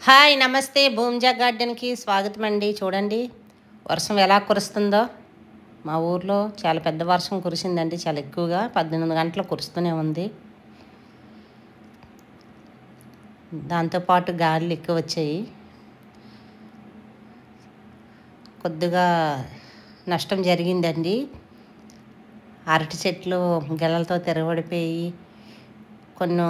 Hi నమస్తే భూమిజా గార్డెన్కి స్వాగతం అండి. చూడండి వర్షం ఎలా కురుస్తుందో. మా ఊర్లో చాలా పెద్ద వర్షం కురిసిందండి, చాలా ఎక్కువగా 18 గంటలు కురుస్తూనే ఉంది. దాంతోపాటు గాలులు ఎక్కువ వచ్చాయి. కొద్దిగా నష్టం జరిగిందండి. అరటి చెట్లు గెలలతో తిరగబడిపోయి, కొన్ని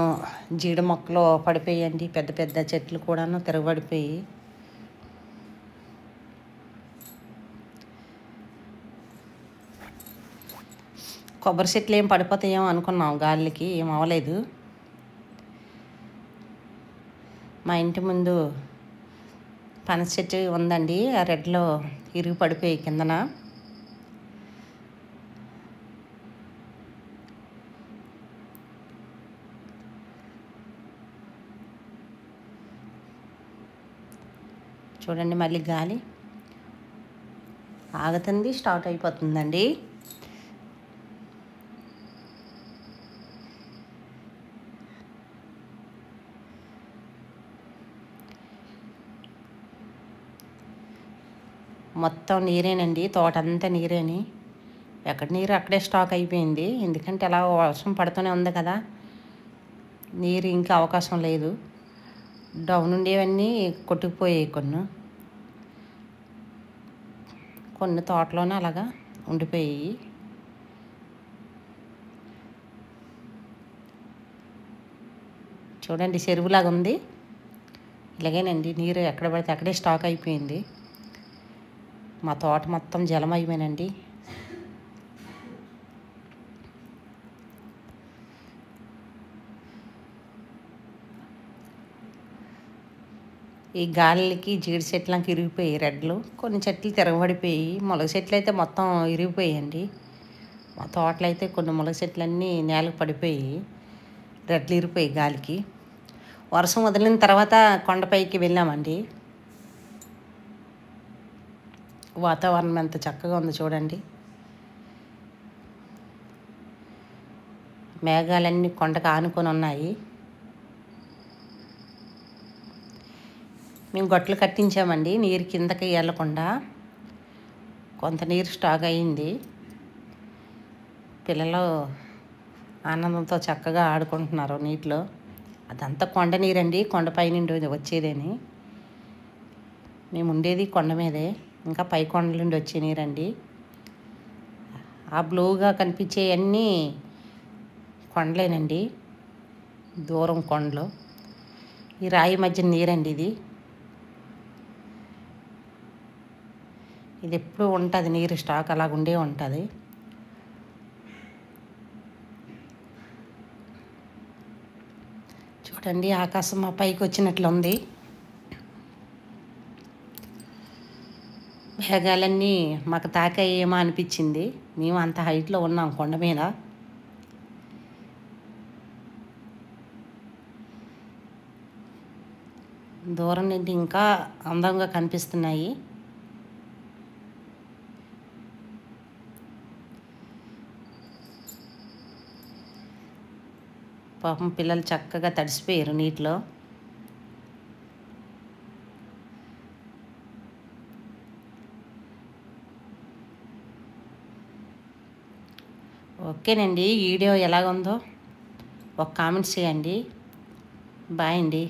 జీడి మొక్కలు పడిపోయాయండి. పెద్ద పెద్ద చెట్లు కూడాను తిరగబడిపోయి. కొబ్బరి చెట్లు ఏం పడిపోతాయేమో అనుకున్నాం, గాలికి ఏం అవ్వలేదు. మా ఇంటి ముందు పనస చెట్టు ఉందండి, ఆ రెడ్లో ఇరిగి పడిపోయి కిందన. చూడండి మళ్ళీ గాలి ఆగుతుంది, స్టార్ట్ అయిపోతుందండి. మొత్తం నీరేనండి, తోట అంతా నీరేని. ఎక్కడ నీరు అక్కడే స్టాక్ అయిపోయింది. ఎందుకంటే అలా వర్షం పడుతూనే ఉంది కదా, నీరు ఇంకా అవకాశం లేదు. డౌన్ ఉండేవన్నీ కొట్టుకుపోయాయి. కొన్ని తోటలోనే అలాగా ఉండిపోయాయి. చూడండి చెరువులాగా ఉంది. ఇలాగేనండి, నీరు ఎక్కడ పడితే అక్కడే స్టాక్ అయిపోయింది. మా తోట మొత్తం జలమయమేనండి. ఈ గాలికి జీడి చెట్లకి ఇరిగిపోయి రెడ్లు, కొన్ని చెట్లు తిరగబడిపోయి, మొలక చెట్లు అయితే మొత్తం ఇరిగిపోయాయండి. మా తోటలో అయితే కొన్ని మొలక చెట్లన్నీ నేలకు పడిపోయి రెడ్లు ఇరిగిపోయి గాలికి. వర్షం వదిలిన తర్వాత కొండపైకి వెళ్ళామండి. వాతావరణం ఎంత చక్కగా ఉంది చూడండి. మేఘాలన్నీ కొండకు ఆనుకొని ఉన్నాయి. మేము గొట్టలు కట్టించామండి, నీరు కిందకి వెళ్ళకుండా. కొంత నీరు స్టాక్ అయింది. పిల్లలు ఆనందంతో చక్కగా ఆడుకుంటున్నారు నీటిలో. అదంతా కొండ నీరండి, కొండపై నుండి వచ్చేదని. మేము ఉండేది కొండ మీదే, ఇంకా పై కొండల నుండి వచ్చే నీరండి. ఆ బ్లూగా కనిపించేవన్నీ కొండలేనండి, దూరం కొండలు. ఈ రాయి మధ్య నీరండి ఇది. ఇది ఎప్పుడు ఉంటుంది నీరు స్టాక్, అలాగుండే ఉంటుంది. చూడండి ఆకాశం మా పైకి వచ్చినట్లుంది. మేఘాలన్నీ మాకు తాకాయేమో అనిపించింది. మేము అంత హైట్లో ఉన్నాం కొండ మీద. దూరం నుండి ఇంకా అందంగా కనిపిస్తున్నాయి. పాపం పిల్లలు చక్కగా తడిసిపోయారు నీటిలో. ఓకేనండి, ఈ వీడియో ఎలాగుందో ఒక కామెంట్స్ చేయండి. బాయ్ అండి.